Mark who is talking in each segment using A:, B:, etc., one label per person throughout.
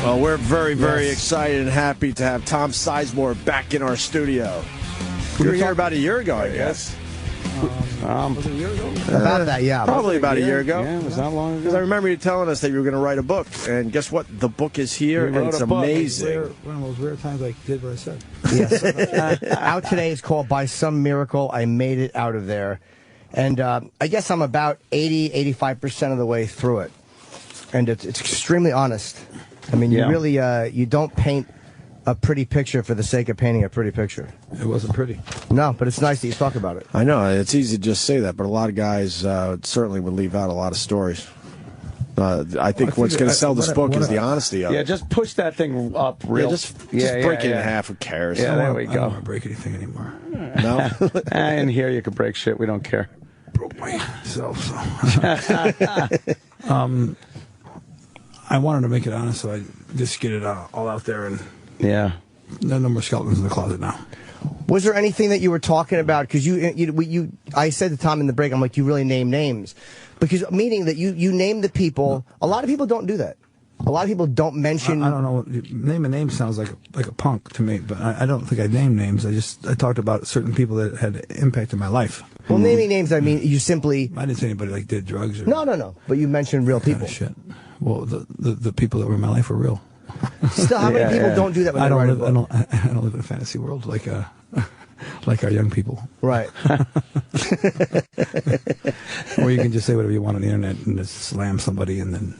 A: Well, we're very, very excited and happy to have Tom Sizemore back in our studio. You were here about a year ago, I guess.
B: Was it a year ago? About that, yeah.
A: Probably about a year ago.
C: Yeah, it was that long ago.
A: Because I remember you telling us that you were going to write a book. And guess what? The book is here, and it's amazing.
D: One of those rare times I did what I said.
B: Yes. Out today is called By Some Miracle, I Made It Out of There. And I guess I'm about 85% of the way through it. And it's extremely honest. I mean, you really, you don't paint a pretty picture for the sake of painting a pretty picture.
D: It wasn't pretty.
B: No, but it's nice that you talk about it.
A: I know, it's easy to just say that, but a lot of guys certainly would leave out a lot of stories. I think what's going to sell this book is the honesty of it.
C: Yeah, just push that thing up real.
A: Just break it in half. Who cares?
C: Yeah, there we go.
D: I don't want to break anything anymore.
A: No?
C: In here you can break shit. We don't care.
D: Broke myself, so. I wanted to make it honest, so I just get it all out there, and
C: yeah,
D: no more skeletons in the closet now.
B: Was there anything that you were talking about? Because I said to Tom in the break, I'm like, you really name names, because meaning that you name the people. A lot of people don't do that. A lot of people don't mention.
D: I don't know. Name a name sounds like a punk to me, but I don't think I named names. I talked about certain people that had impacted my life.
B: Well, naming names, I mean, you simply.
D: I didn't say anybody like did drugs. Or
B: No. But you mentioned real people.
D: Shit. Well, the people that were in my life were real.
B: Still, how many people don't do that when they write a book?
D: I don't live in a fantasy world like our young people.
B: Right.
D: Or you can just say whatever you want on the internet and just slam somebody and then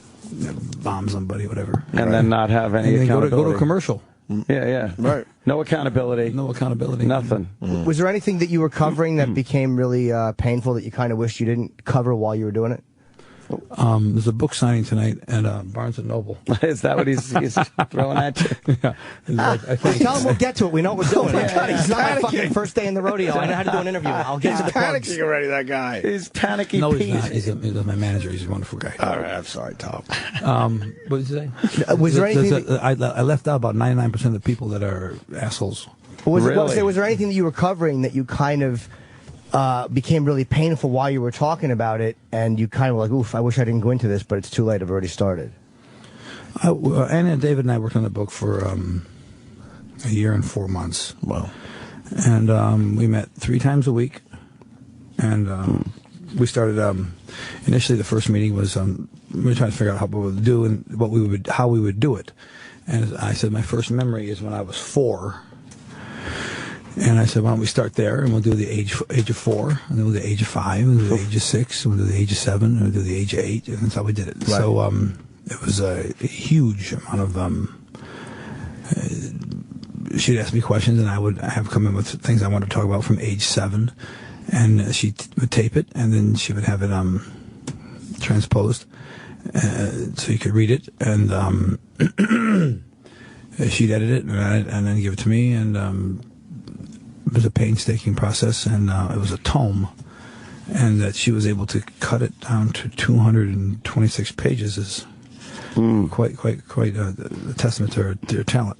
D: bomb somebody, whatever.
C: And then not have any accountability.
D: Go to a commercial.
C: Yeah.
A: Right.
C: No accountability.
D: No accountability.
C: Nothing.
B: Was there anything that you were covering that became really painful that you kind of wished you didn't cover while you were doing it?
D: There's a book signing tonight at Barnes & Noble.
C: Is that what he's throwing at you?
D: Yeah. I think,
B: Tell him we'll get to it. We know what we're doing.
A: He's
B: It's not my
A: panicking.
B: fucking first day in the rodeo. I know how to do an interview. I'll get to the plugs.
A: Panicking already, that guy.
C: He's panicky.
D: No, he's not. He's my manager. He's a wonderful guy.
A: All right, I'm sorry, Tom.
D: What did you say?
B: Was there anything?
D: I left out about 99% of the people that are assholes.
B: Was
C: Really?
B: there anything that you were covering that you kind of became really painful while you were talking about it, and you kind of were like, oof, I wish I didn't go into this, but it's too late. I've already started.
D: Anna and David and I worked on the book for a year and 4 months.
A: Wow.
D: And we met 3 times a week. And we started, initially the first meeting was, we were trying to figure out how we would do and how we would do it. And I said, my first memory is when I was 4. And I said, why don't we start there, and we'll do the age of 4, and then we'll do the age of 5, and we'll do the age of 6, and we'll do the age of 7, and we'll do the age of 8, and that's how we did it. Right. So it was a huge amount of, she'd ask me questions, and I would have come in with things I wanted to talk about from age 7, and she would tape it, and then she would have it transposed, so you could read it, and she'd edit it, and then give it to me, and it was a painstaking process, and it was a tome, and that she was able to cut it down to 226 pages is quite a testament to her talent.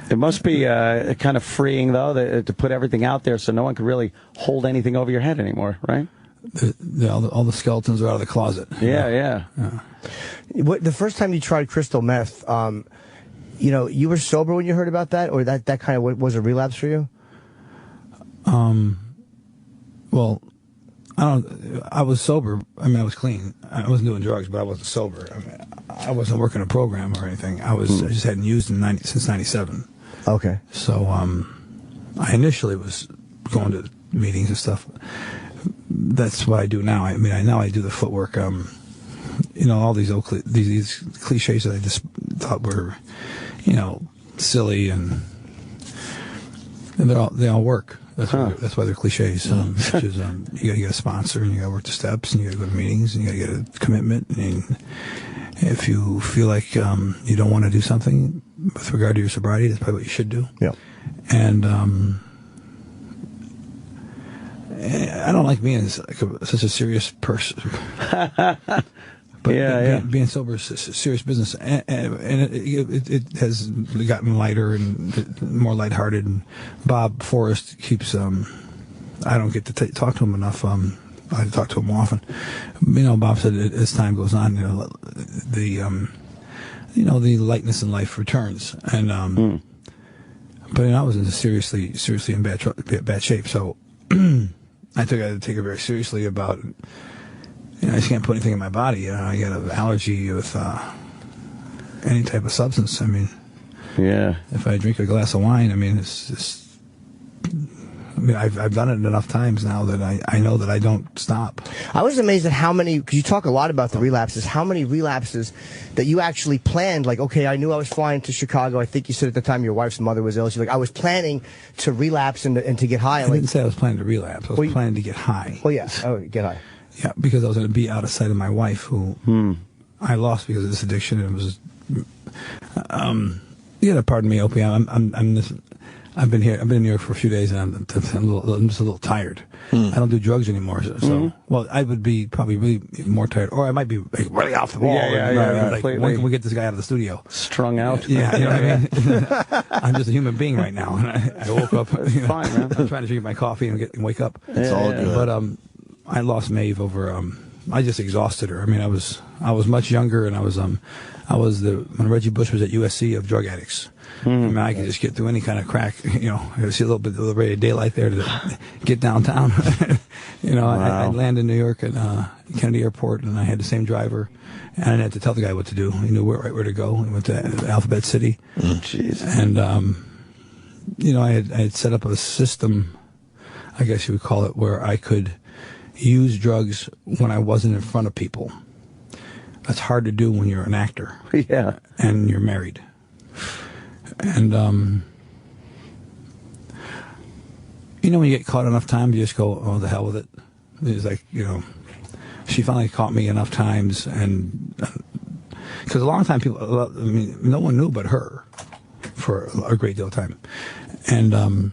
C: It must be kind of freeing, though, to put everything out there so no one can really hold anything over your head anymore, right?
D: All the skeletons are out of the closet.
C: Yeah.
B: The first time you tried crystal meth, you were sober when you heard about that, or that kind of was a relapse for you?
D: Well, I was sober. I mean, I was clean. I wasn't doing drugs, but I wasn't sober. I mean, I wasn't working a program or anything. I just hadn't used since '97. Okay. So I initially was going to meetings and stuff. That's what I do now. I mean, now I do the footwork. All these these cliches that I just thought were, silly, and they all work. That's why they're cliches. Which is, you got to get a sponsor, and you got to work the steps, and you got to go to meetings, and you got to get a commitment. And if you feel like you don't want to do something with regard to your sobriety, that's probably what you should do. Yeah. And I don't like being such a serious person. But being sober is a serious business, and it has gotten lighter and more lighthearted. And Bob Forrest keeps. I don't get to talk to him enough. I talk to him often. Bob said as time goes on, the lightness in life returns. And but I was in seriously in bad shape. So I had to take it very seriously about. I just can't put anything in my body. I got an allergy with any type of substance. I mean,
C: yeah.
D: If I drink a glass of wine, I mean, it's just. I mean, I've done it enough times now that I know that I don't stop.
B: I was amazed at how many, because you talk a lot about the relapses, how many relapses that you actually planned. Like, okay, I knew I was flying to Chicago. I think you said at the time your wife's mother was ill. She's like, I was planning to relapse and to get high.
D: I didn't say I was planning to relapse. I was planning to get high.
B: Well, yeah. Oh, get high.
D: Yeah, because I was going to be out of sight of my wife, who I lost because of this addiction. It was, you gotta pardon me, Opie. I've been here. I've been in New York for a few days, and I'm just a little tired. I don't do drugs anymore, so well, I would be probably really more tired, or I might be like, really off the wall.
C: Yeah.
D: Like, when can we get this guy out of the studio?
C: Strung out.
D: Yeah, you know what I mean. I'm just a human being right now, and I woke up.
C: Fine, man.
D: I'm trying to drink my coffee and wake up.
A: It's all good.
D: But I lost Maeve over. I just exhausted her. I mean, I was much younger, and I was when Reggie Bush was at USC of drug addicts. I mean, I could just get through any kind of crack. I could see a little bit of ray of daylight there to get downtown.
C: Wow.
D: I'd land in New York at Kennedy Airport, and I had the same driver, and I didn't have to tell the guy what to do. He knew where to go. He went to Alphabet City.
C: Jeez.
D: And I had set up a system, I guess you would call it, where I could use drugs when I wasn't in front of people. That's hard to do when you're an actor.
C: Yeah.
D: And you're married. And, when you get caught enough times, you just go, oh, the hell with it. It's like, she finally caught me enough times, and because a long time no one knew but her for a great deal of time. And,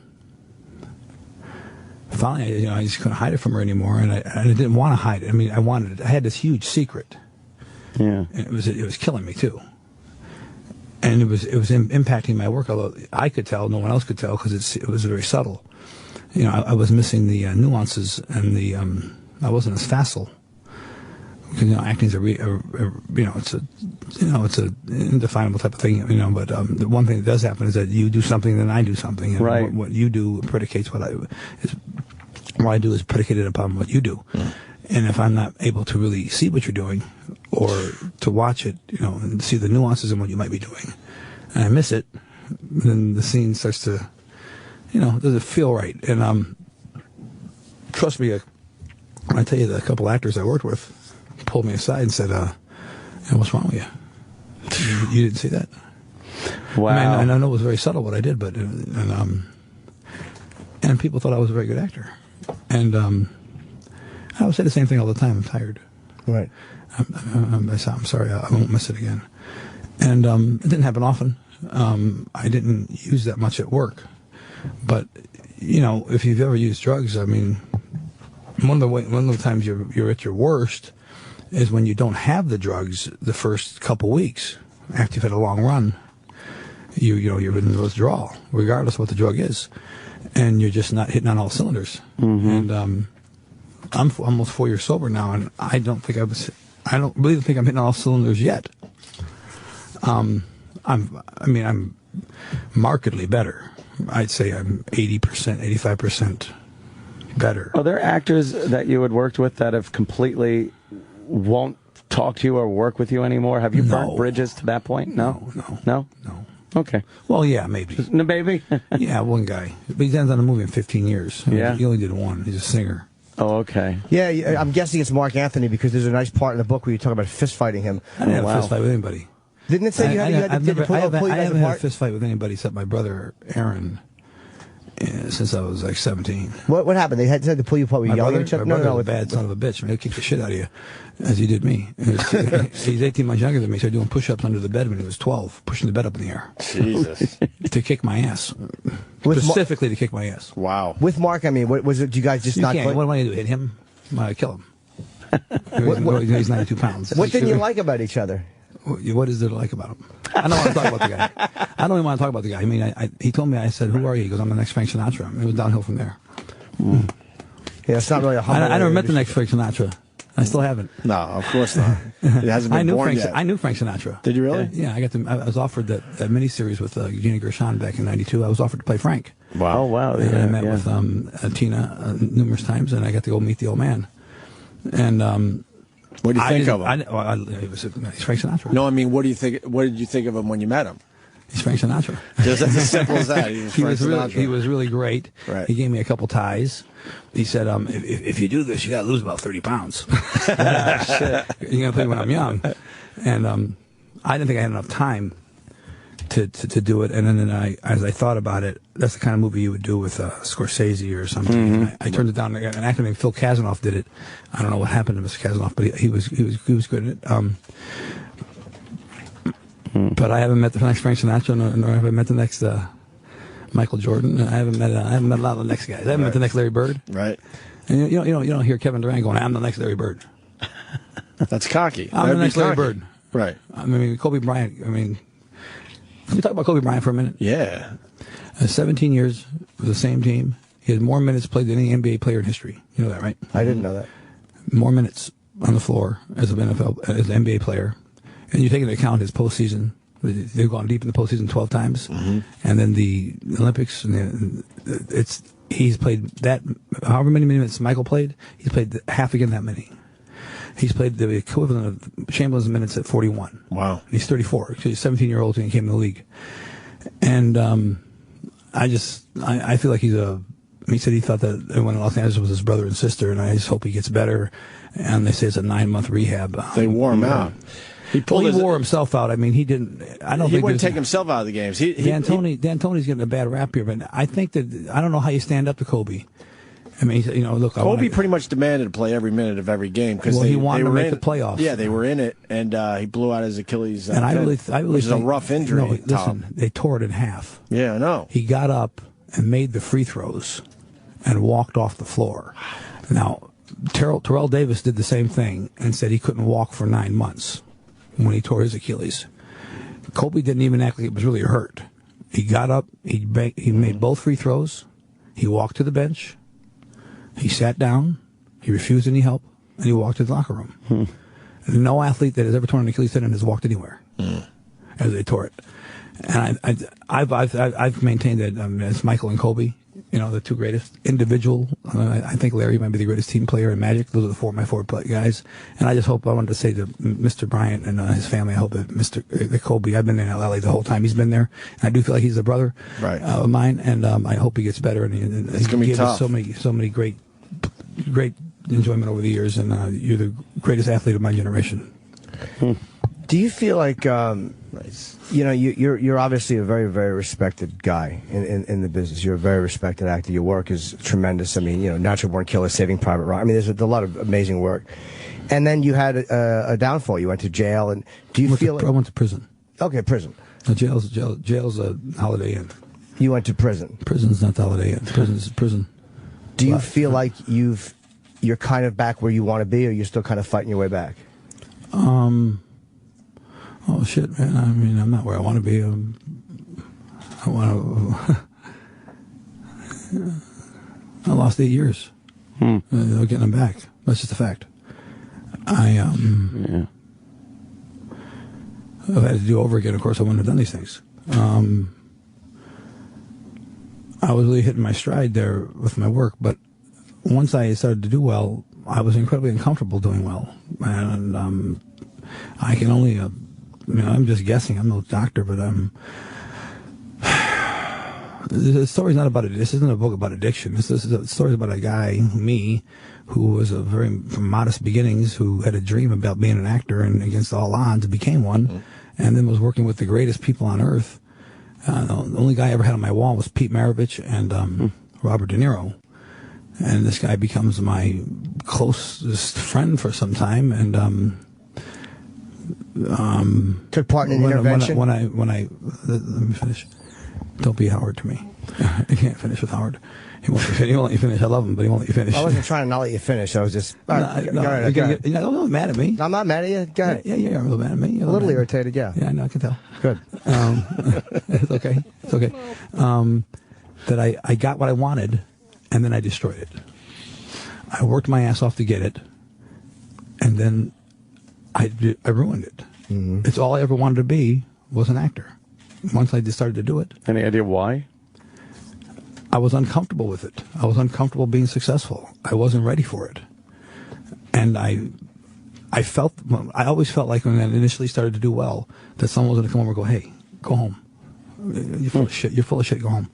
D: finally, I just couldn't hide it from her anymore, and I didn't want to hide it. I mean, I had this huge secret.
C: Yeah.
D: And it was killing me too. And it was impacting my work, although I could tell, no one else could tell, because it was very subtle. I was missing the nuances, and I wasn't as facile. Because acting's it's a indefinable type of thing. But the one thing that does happen is that you do something, then I do something, and
C: right.
D: what you do predicates what I do is predicated upon what you do. And if I'm not able to really see what you're doing, or to watch it, and see the nuances in what you might be doing, and I miss it, then the scene starts to, doesn't feel right. And trust me, when I tell you, the couple actors I worked with pulled me aside and said, what's wrong with you? You didn't see that?
C: Wow.
D: I know it was very subtle what I did, but and people thought I was a very good actor. And I would say the same thing all the time. I'm tired.
B: Right.
D: I'm sorry. I won't miss it again. And it didn't happen often. I didn't use that much at work. But if you've ever used drugs, I mean, one of the times you're at your worst is when you don't have the drugs the first couple weeks after you've had a long run. You're in withdrawal, regardless of what the drug is, and you're just not hitting on all cylinders. And I'm almost 4 years sober now, and I don't really think I'm hitting on all cylinders yet. I'm markedly better. I'd say I'm 80%, 85% better.
C: Are there actors that you had worked with that have completely won't talk to you or work with you anymore? Have you burnt bridges to that point? No. Okay.
D: Well, yeah, maybe.
C: No, baby?
D: Yeah, one guy. But he's done a movie in 15 years.
C: Yeah.
D: He only did one. He's a singer.
C: Oh, okay.
B: Yeah, I'm guessing it's Mark Anthony, because there's a nice part in the book where you talk about fist fighting him.
D: I didn't have a fist fight with anybody.
B: Didn't it say you had to pull you
D: I
B: guys
D: haven't had a
B: apart?
D: fist fight with anybody except my brother, Aaron, since I was like 17.
B: What happened? They had to pull you apart? Were you yelling at each other?
D: My brother was a bad son of a bitch. He'll kick the shit out of you, as he did me. He's 18 months younger than me, so doing push-ups under the bed when he was 12, pushing the bed up in the air.
A: Jesus.
D: To kick my ass. Specifically to kick my ass.
A: Wow.
B: With Mark, I mean, what was it? You guys just not...
D: What am I going to do, hit him? I'm going to kill him. He's 92 pounds.
B: What didn't you like about each other?
D: What is there to like about him? I don't want to talk about the guy. I don't even want to talk about the guy. I mean, he told me, I said, who are you? He goes, I'm the next Frank Sinatra. It was downhill from there.
B: Yeah, it's not really a humble...
D: I never met the next Frank Sinatra. I still haven't.
A: No, of course not. It hasn't been born yet.
D: I knew Frank Sinatra.
A: Did you really?
D: Yeah, I was offered that miniseries with Gina Gershon back in '92. I was offered to play Frank.
C: Wow. Oh, wow.
D: And I met with Tina numerous times, and I got to go meet the old man. And
A: what do you think of him?
D: He's Frank Sinatra.
A: No, I mean, what do you think? What did you think of him when you met him?
D: He's Frank Sinatra.
A: Just as simple as that.
D: He was really great.
A: Right.
D: He gave me a couple ties. He said, if you do this, you got to lose about 30 pounds. Shit. You're going to play when I'm young. And I didn't think I had enough time to do it. And then as I thought about it, that's the kind of movie you would do with Scorsese or something. Mm-hmm. I turned it down. An actor named Phil Kazanoff did it. I don't know what happened to Mr. Kazanoff, but he was good at it. But I haven't met the next Frank Sinatra, nor have I met the next Michael Jordan. I haven't met a lot of the next guys. I haven't met the next Larry Bird.
A: Right.
D: And you don't hear Kevin Durant going, "I'm the next Larry Bird."
A: That's cocky.
D: I'm the next Larry Bird.
A: Right.
D: I mean, Kobe Bryant. I mean, can we talk about Kobe Bryant for a minute?
A: Yeah.
D: 17 years with the same team. He had more minutes played than any NBA player in history. You know that, right?
B: I didn't know that.
D: More minutes on the floor as an NBA player. And you take into account his postseason. They've gone deep in the postseason 12 times. Mm-hmm. And then the Olympics, and he's played that, however many minutes Michael played, he's played half again that many. He's played the equivalent of Chamberlain's minutes at 41.
A: Wow.
D: He's 34. He's 17-year-old when he came to the league. And I feel like he said he thought that everyone in Los Angeles was his brother and sister, and I just hope he gets better. And they say it's a 9-month rehab.
A: They wore him out.
D: He wore himself out. I mean, he didn't. I don't think
A: he wouldn't take himself out of the games.
D: D'Antoni's getting a bad rap here, but I think that I don't know how you stand up to Kobe. I mean, look.
A: Kobe pretty much demanded to play every minute of every game because
D: he wanted to make the playoffs.
A: Yeah, they were in it, and he blew out his Achilles.
D: And I really
A: which is a rough injury.
D: No, listen, they tore it in half.
A: Yeah, I know.
D: He got up and made the free throws, and walked off the floor. Now, Terrell Davis did the same thing and said he couldn't walk for 9 months when he tore his Achilles. Kobe didn't even act like it was really hurt. He got up, he made both free throws, he walked to the bench, he sat down, he refused any help, and he walked to the locker room. And no athlete that has ever torn an Achilles tendon has walked anywhere as they tore it. And I've maintained that it's Michael and Kobe, the two greatest individual. I think Larry might be the greatest team player in Magic. Those are my four guys. And I wanted to say to Mr. Bryant and his family, I hope that Kobe, I've been in LA the whole time he's been there. And I do feel like he's a brother of mine, and I hope he gets better. And
A: it's going to be tough.
D: So many great enjoyment over the years, and you're the greatest athlete of my generation.
B: Do you feel like, you're obviously a very, very respected guy in the business. You're a very respected actor. Your work is tremendous. I mean, Natural Born Killer, Saving Private Ryan. I mean, there's a lot of amazing work. And then you had a downfall. You went to jail. And do you feel like...
D: I went to prison.
B: Okay, prison.
D: Jail's a Holiday Inn.
B: You went to prison.
D: Prison's not the Holiday Inn. Prison's prison.
B: Do you feel like you're kind of back where you want to be, or you're still kind of fighting your way back?
D: Oh shit, man! I mean, I'm not where I want to be. I lost 8 years. Getting them back. That's just a fact. I've had to do over again. Of course, I wouldn't have done these things. I was really hitting my stride there with my work, but once I started to do well, I was incredibly uncomfortable doing well, and I can only. I'm just guessing. I'm no doctor, but the story's not about it. This isn't a book about addiction. This is a story about a guy, me, who was from modest beginnings, who had a dream about being an actor, and against all odds became one, and then was working with the greatest people on earth. The only guy I ever had on my wall was Pete Maravich and Robert De Niro. And this guy becomes my closest friend for some time, and
B: took part in an intervention.
D: When I let me finish. Don't be Howard to me. I can't finish with Howard. He won't let you finish. I love him, but he won't let you finish.
B: I wasn't trying to not let you finish. I was just.
D: Don't be mad at me.
B: I'm not mad at you. Go ahead.
D: Yeah, you're a little mad at me.
B: You're a little irritated. Yeah.
D: Yeah, I know. I can tell.
B: Good.
D: It's okay. It's okay. That I got what I wanted, and then I destroyed it. I worked my ass off to get it, and then I ruined it. Mm-hmm. It's all I ever wanted to be was an actor. Once I just started to do it.
C: Any idea why?
D: I was uncomfortable with it. I was uncomfortable being successful. I wasn't ready for it. And I always felt like when I initially started to do well, that someone was going to come over and go, hey, go home. You're full of shit. You're full of shit. Go home.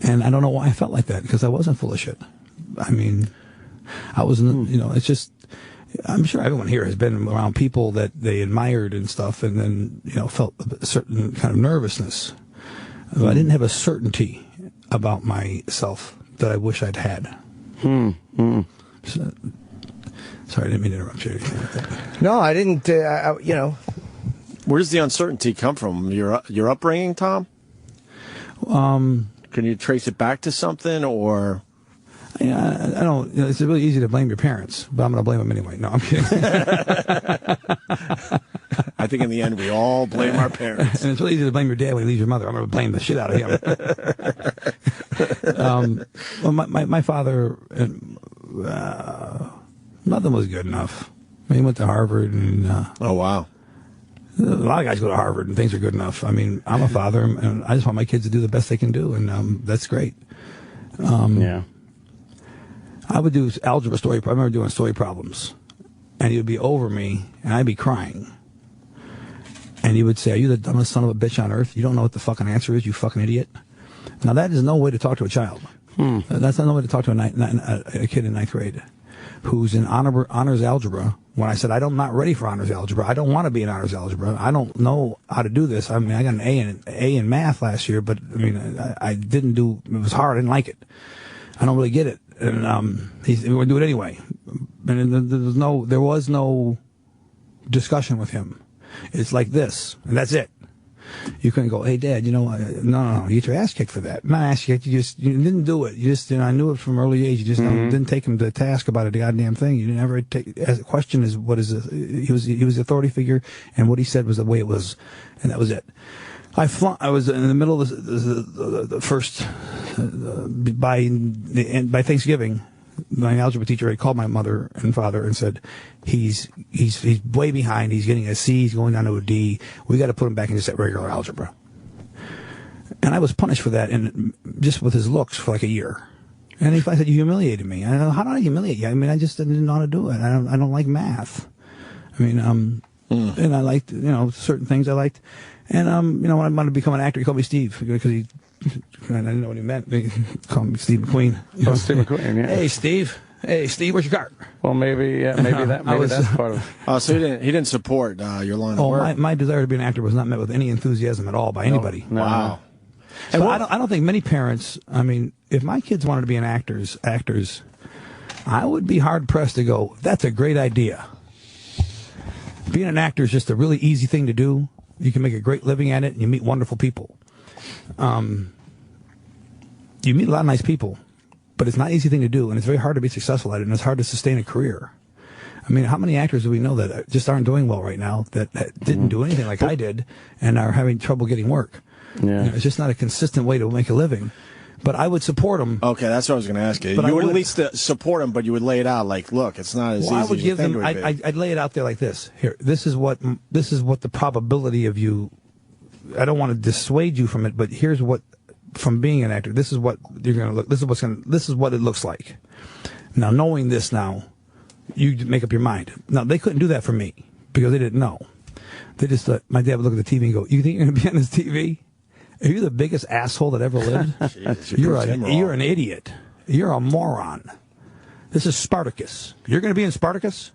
D: And I don't know why I felt like that, because I wasn't full of shit. I mean, I wasn't, it's just, I'm sure everyone here has been around people that they admired and stuff, and then, felt a certain kind of nervousness. But I didn't have a certainty about myself that I wish I'd had. So, sorry, I didn't mean to interrupt you.
B: No, I didn't,
A: Where does the uncertainty come from? Your upbringing, Tom? Can you trace it back to something, or?
D: Yeah, I don't. It's really easy to blame your parents, but I'm going to blame them anyway. No, I'm kidding.
A: I think in the end we all blame our parents.
D: And it's really easy to blame your dad when he leaves your mother. I'm going to blame the shit out of him. Well, my father, nothing was good enough. I mean, he went to Harvard, and
A: oh wow.
D: A lot of guys go to Harvard and things are good enough. I mean, I'm a father, and I just want my kids to do the best they can do, and that's great.
C: Yeah.
D: I would do algebra story. I remember doing story problems, and he would be over me, and I'd be crying. And he would say, "Are you the dumbest son of a bitch on earth? You don't know what the fucking answer is, you fucking idiot." Now, that is no way to talk to a child. That's not no way to talk to a kid in ninth grade who's in honors algebra. When I said, I'm not ready for honors algebra, I don't want to be in honors algebra, I don't know how to do this. I mean, I got an A in math last year, but I mean, I didn't do, it was hard, I didn't like it. I don't really get it. And he would do it anyway. And there was no discussion with him. It's like this, and that's it. You couldn't go, hey, Dad, no, you get your ass kicked for that. Not ass kicked, you didn't do it. You just, I knew it from early age. You just didn't take him to task about a goddamn thing. You didn't ever as a question is, what is this? He was the authority figure, and what he said was the way it was, and that was it. I was in the middle of the first, by Thanksgiving, my algebra teacher had called my mother and father and said, he's way behind. He's getting a C. He's going down to a D. We got to put him back into regular algebra. And I was punished for that, and just with his looks for like a year. And he said, "You humiliated me." I don't know, how did I humiliate you? I mean, I just didn't know how to do it. I don't like math. I mean, and I liked, certain things I liked. And when I wanted to become an actor, he called me Steve, because I didn't know what he meant. He called me Steve McQueen.
C: Oh, Steve McQueen, yeah.
D: Hey, Steve, where's your car?
C: Well, maybe that's part of it.
A: Oh, so he didn't support your line of work.
D: My desire to be an actor was not met with any enthusiasm at all by anybody.
C: No.
A: Wow.
D: So I don't think many parents, I mean, if my kids wanted to be actors, I would be hard-pressed to go, that's a great idea. Being an actor is just a really easy thing to do. You can make a great living at it, and you meet wonderful people. You meet a lot of nice people, but it's not an easy thing to do, and it's very hard to be successful at it, and it's hard to sustain a career. I mean, how many actors do we know that just aren't doing well right now, that didn't do anything like I did, and are having trouble getting work?
C: Yeah.
D: It's just not a consistent way to make a living. But I would support them.
A: Okay, that's what I was going to ask you. You would at least support them, but you would lay it out like, look, it's not as easy as you think it would be.
D: I'd lay it out there like this. Here, this is what the probability of you. I don't want to dissuade you from it, but here's what, from being an actor, this is what you're going to look. This is what it looks like. Now, knowing this now, you make up your mind. Now, they couldn't do that for me because they didn't know. They just thought, my dad would look at the TV and go, "You think you're going to be on this TV? Are you the biggest asshole that ever lived?
A: Jesus,
D: you're an idiot. You're a moron. This is Spartacus. You're going to be in Spartacus?"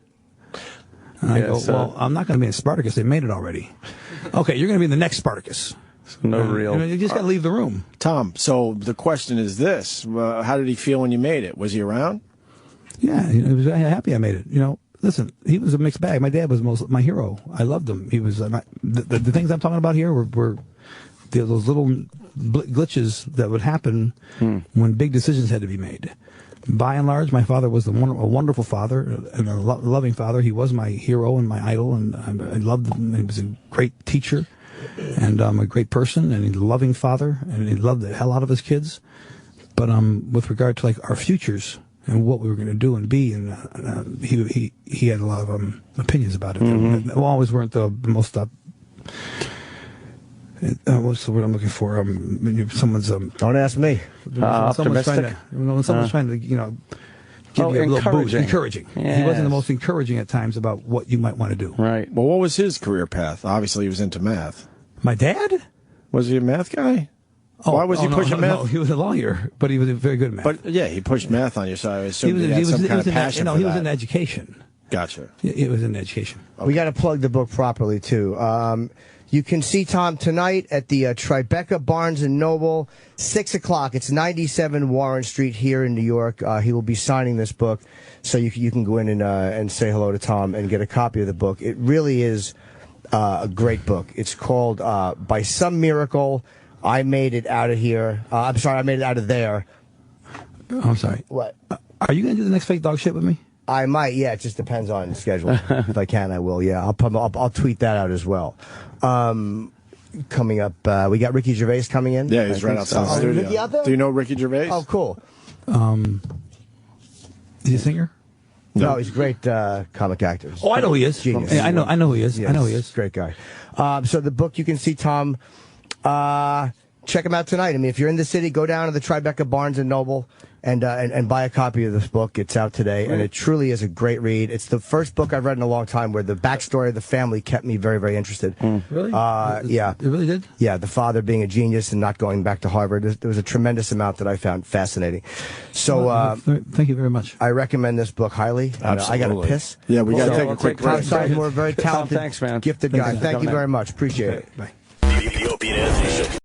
D: And I go, "Well, I'm not going to be in Spartacus. They made it already." "Okay, you're going to be in the next Spartacus." You just got to leave the room.
A: Tom, so the question is this. How did he feel when you made it? Was he around?
D: Yeah, he was happy I made it. Listen, he was a mixed bag. My dad was my hero. I loved him. He was the things I'm talking about here were those little glitches that would happen when big decisions had to be made. By and large, my father was a wonderful father and a loving father. He was my hero and my idol, and I loved him. He was a great teacher and a great person, and a loving father, and he loved the hell out of his kids. But with regard to like our futures, and what we were going to do and be, and he had a lot of opinions about it. That always weren't the most what's the word I'm looking for? When someone's
B: don't ask me.
C: Optimistic.
D: When someone's trying to, give you a little boost, encouraging.
C: Yes.
D: He wasn't the most encouraging at times about what you might want to do.
C: Right.
A: Well, what was his career path? Obviously, he was into math.
D: My dad?
A: Was he a math guy? Why was he pushing math?
D: No, he was a lawyer, but he was very good at math.
A: But yeah, he pushed math on you, so I assume he had some kind of passion for that.
D: He was in education.
A: Gotcha.
D: It was in education.
B: Okay. We got to plug the book properly too. You can see Tom tonight at the Tribeca Barnes and Noble, 6 o'clock. It's 97 Warren Street here in New York. He will be signing this book, so you can go in and say hello to Tom and get a copy of the book. It really is a great book. It's called By Some Miracle, I Made It Out of Here. I'm sorry, I made it out of there.
D: I'm sorry.
B: What?
D: Are you going to do the next fake dog shit with me?
B: I might, yeah. It just depends on schedule. If I can, I will. Yeah, I'll tweet that out as well. Coming up, we got Ricky Gervais coming in.
A: Yeah, he's right outside the studio.
B: Ricky out there?
A: Do you know Ricky Gervais?
B: Oh, cool.
D: Is he a singer?
B: No, he's a great comic actor.
D: Oh, I know who he is.
B: Genius.
D: I know who he is.
B: Yes,
D: I know who he is.
B: Great guy. So the book, you can see Tom. Check him out tonight. I mean, if you're in the city, go down to the Tribeca Barnes and Noble and buy a copy of this book. It's out today, and it truly is a great read. It's the first book I've read in a long time where the backstory of the family kept me very, very interested.
D: Really?
B: Yeah.
D: It really did?
B: Yeah, the father being a genius and not going back to Harvard. There was a tremendous amount that I found fascinating. So,
D: thank you very much.
B: I recommend this book highly.
A: Absolutely.
B: I got to piss.
A: Yeah, we got to take a quick
B: Tom
A: break.
B: Sizemore, very talented,
C: Tom, thanks, man.
B: gifted guy. Thank you very much. Appreciate it.
D: Bye.
E: The Opie and Anthony Show.